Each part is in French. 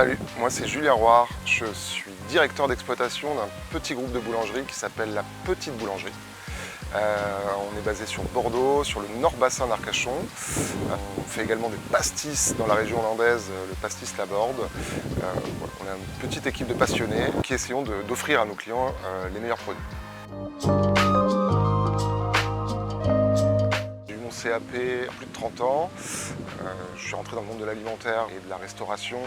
Salut, moi c'est Julien Roire, je suis directeur d'exploitation d'un petit groupe de boulangerie qui s'appelle la Petite Boulangerie. On est basé sur Bordeaux, sur le nord-bassin d'Arcachon. On fait également des pastis dans la région hollandaise, le pastis La Borde. Voilà, on est une petite équipe de passionnés qui essayons d'offrir à nos clients les meilleurs produits. J'ai eu mon CAP il y a plus de 30 ans. Je suis rentré dans le monde de l'alimentaire et de la restauration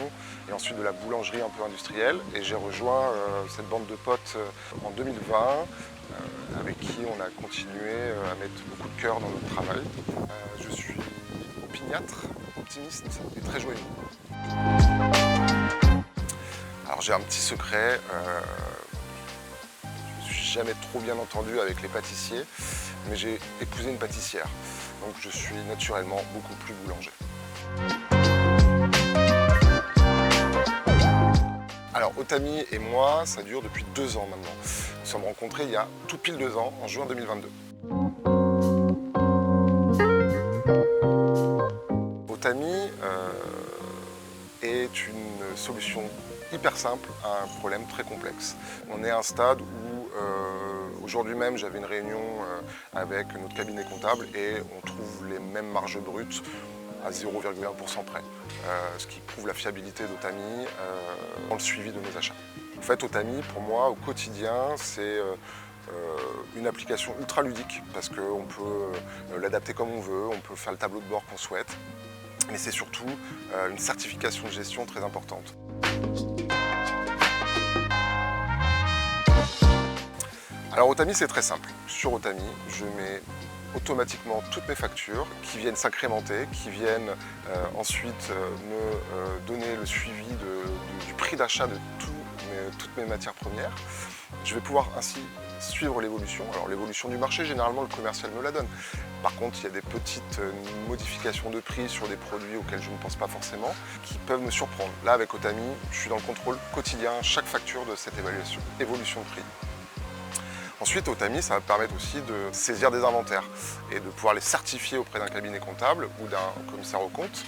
et ensuite de la boulangerie un peu industrielle et j'ai rejoint cette bande de potes en 2020 avec qui on a continué à mettre beaucoup de cœur dans notre travail. Je suis opiniâtre, optimiste et très joyeux. Alors j'ai un petit secret, je ne me suis jamais trop bien entendu avec les pâtissiers, mais j'ai épousé une pâtissière, donc je suis naturellement beaucoup plus boulanger. Alors Otami et moi, ça dure depuis 2 ans maintenant. Nous sommes rencontrés il y a tout pile 2 ans, en juin 2022. Otami est une solution hyper simple à un problème très complexe. On est à un stade où aujourd'hui même j'avais une réunion avec notre cabinet comptable et on trouve les mêmes marges brutes à 0,1% près, ce qui prouve la fiabilité d'Otami dans le suivi de nos achats. En fait, Otami, pour moi, au quotidien, c'est une application ultra ludique parce qu'on peut l'adapter comme on veut, on peut faire le tableau de bord qu'on souhaite, mais c'est surtout une certification de gestion très importante. Alors Otami, c'est très simple. Sur Otami, je mets automatiquement toutes mes factures qui viennent s'incrémenter, qui viennent ensuite me donner le suivi du prix d'achat de toutes mes matières premières. Je vais pouvoir ainsi suivre l'évolution. Alors l'évolution du marché, généralement le commercial me la donne. Par contre, il y a des petites modifications de prix sur des produits auxquels je ne pense pas forcément, qui peuvent me surprendre. Là, avec Otami, je suis dans le contrôle quotidien, chaque facture de cette évolution de prix. Ensuite, Otami, ça va me permettre aussi de saisir des inventaires et de pouvoir les certifier auprès d'un cabinet comptable ou d'un commissaire aux comptes,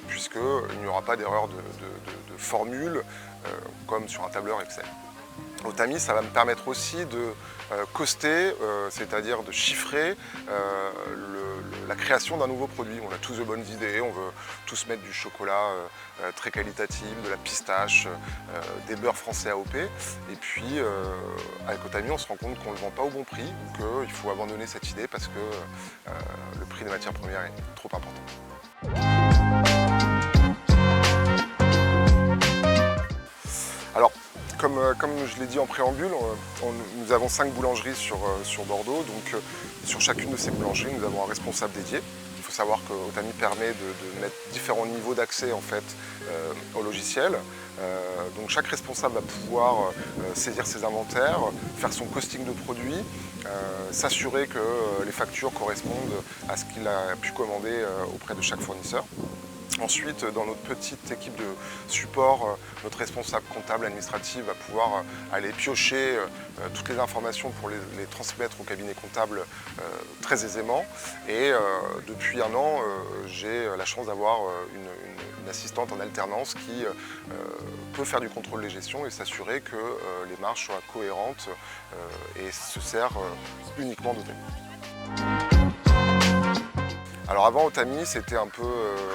puisqu'il n'y aura pas d'erreur de formule comme sur un tableur Excel. Otami, ça va me permettre aussi de coster, c'est-à-dire de chiffrer la création d'un nouveau produit. On a tous de bonnes idées, on veut tous mettre du chocolat très qualitatif, de la pistache, des beurres français AOP. Et puis, avec Otami, on se rend compte qu'on ne le vend pas au bon prix ou qu'il faut abandonner cette idée parce que le prix des matières premières est trop important. Alors, comme je l'ai dit en préambule, nous avons 5 boulangeries sur Bordeaux, donc sur chacune de ces boulangeries, nous avons un responsable dédié. Il faut savoir que Otami permet de mettre différents niveaux d'accès en fait, au logiciel. Donc chaque responsable va pouvoir saisir ses inventaires, faire son costing de produits, s'assurer que les factures correspondent à ce qu'il a pu commander auprès de chaque fournisseur. Ensuite, dans notre petite équipe de support, notre responsable comptable administratif va pouvoir aller piocher toutes les informations pour les transmettre au cabinet comptable très aisément. Et depuis 1 an, j'ai la chance d'avoir une assistante en alternance qui peut faire du contrôle des gestions et s'assurer que les marges soient cohérentes et se sert uniquement d'Otami. Alors avant Otami, c'était un peu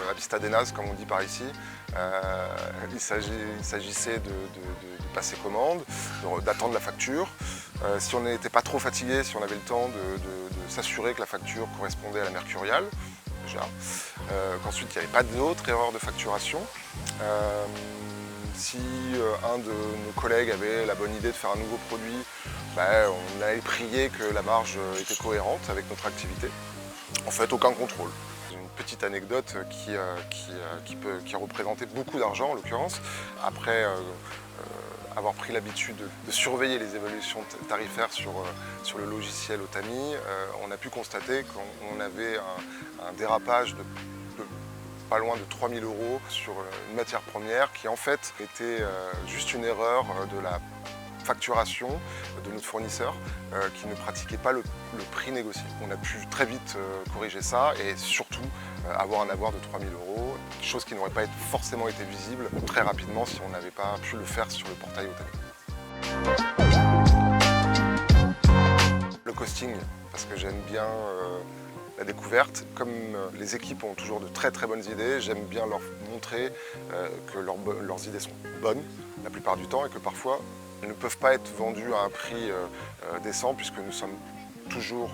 la vista des nazes, comme on dit par ici. Il s'agissait de passer commande, d'attendre la facture. Si on n'était pas trop fatigué, si on avait le temps de s'assurer que la facture correspondait à la mercuriale, déjà. Qu'ensuite, il n'y avait pas d'autres erreurs de facturation. Si un de nos collègues avait la bonne idée de faire un nouveau produit, on allait prier que la marge était cohérente avec notre activité. En fait, aucun contrôle. Une petite anecdote qui a représenté beaucoup d'argent en l'occurrence. Après avoir pris l'habitude de surveiller les évolutions tarifaires sur le logiciel Otami, on a pu constater qu'on avait un dérapage de pas loin de 3 000 € sur une matière première qui en fait était juste une erreur de la facturation de notre fournisseur qui ne pratiquait pas le prix négocié. On a pu très vite corriger ça et surtout avoir un avoir de 3 000 €, chose qui n'aurait pas forcément été visible très rapidement si on n'avait pas pu le faire sur le portail Otami. Le costing, parce que j'aime bien la découverte. Comme les équipes ont toujours de très bonnes idées, j'aime bien leur montrer que leurs idées sont bonnes la plupart du temps et que parfois elles ne peuvent pas être vendues à un prix décent puisque nous sommes toujours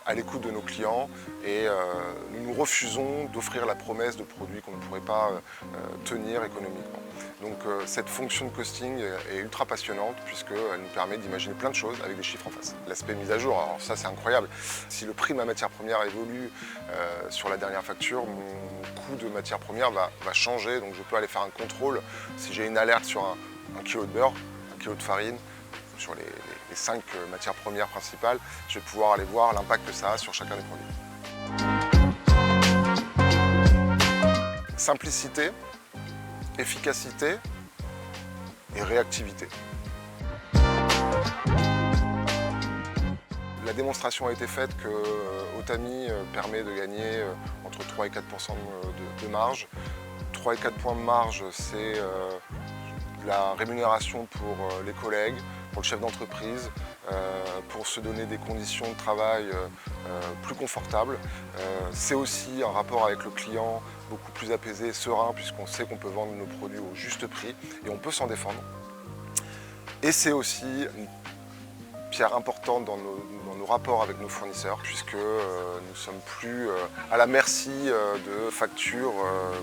à l'écoute de nos clients et nous nous refusons d'offrir la promesse de produits qu'on ne pourrait pas tenir économiquement. Donc cette fonction de costing est ultra passionnante puisqu'elle nous permet d'imaginer plein de choses avec des chiffres en face. L'aspect mise à jour, alors ça c'est incroyable. Si le prix de ma matière première évolue sur la dernière facture, mon coût de matière première va changer, donc je peux aller faire un contrôle. Si j'ai une alerte sur un kilo de beurre, un kilo de farine, sur les 5 matières premières principales, je vais pouvoir aller voir l'impact que ça a sur chacun des produits. Simplicité, efficacité et réactivité. La démonstration a été faite que Otami permet de gagner entre 3 et 4 % de marge. 3 et 4 points de marge, c'est la rémunération pour les collègues, pour le chef d'entreprise, pour se donner des conditions de travail plus confortables. C'est aussi un rapport avec le client beaucoup plus apaisé et serein puisqu'on sait qu'on peut vendre nos produits au juste prix et on peut s'en défendre. Et c'est aussi une pierre importante dans nos rapports avec nos fournisseurs puisque nous ne sommes plus à la merci de factures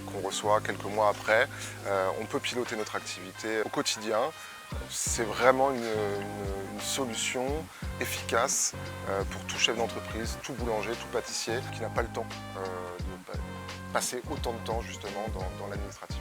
qu'on reçoit quelques mois après. On peut piloter notre activité au quotidien. C'est vraiment une solution efficace pour tout chef d'entreprise, tout boulanger, tout pâtissier qui n'a pas le temps de passer autant de temps justement dans l'administratif.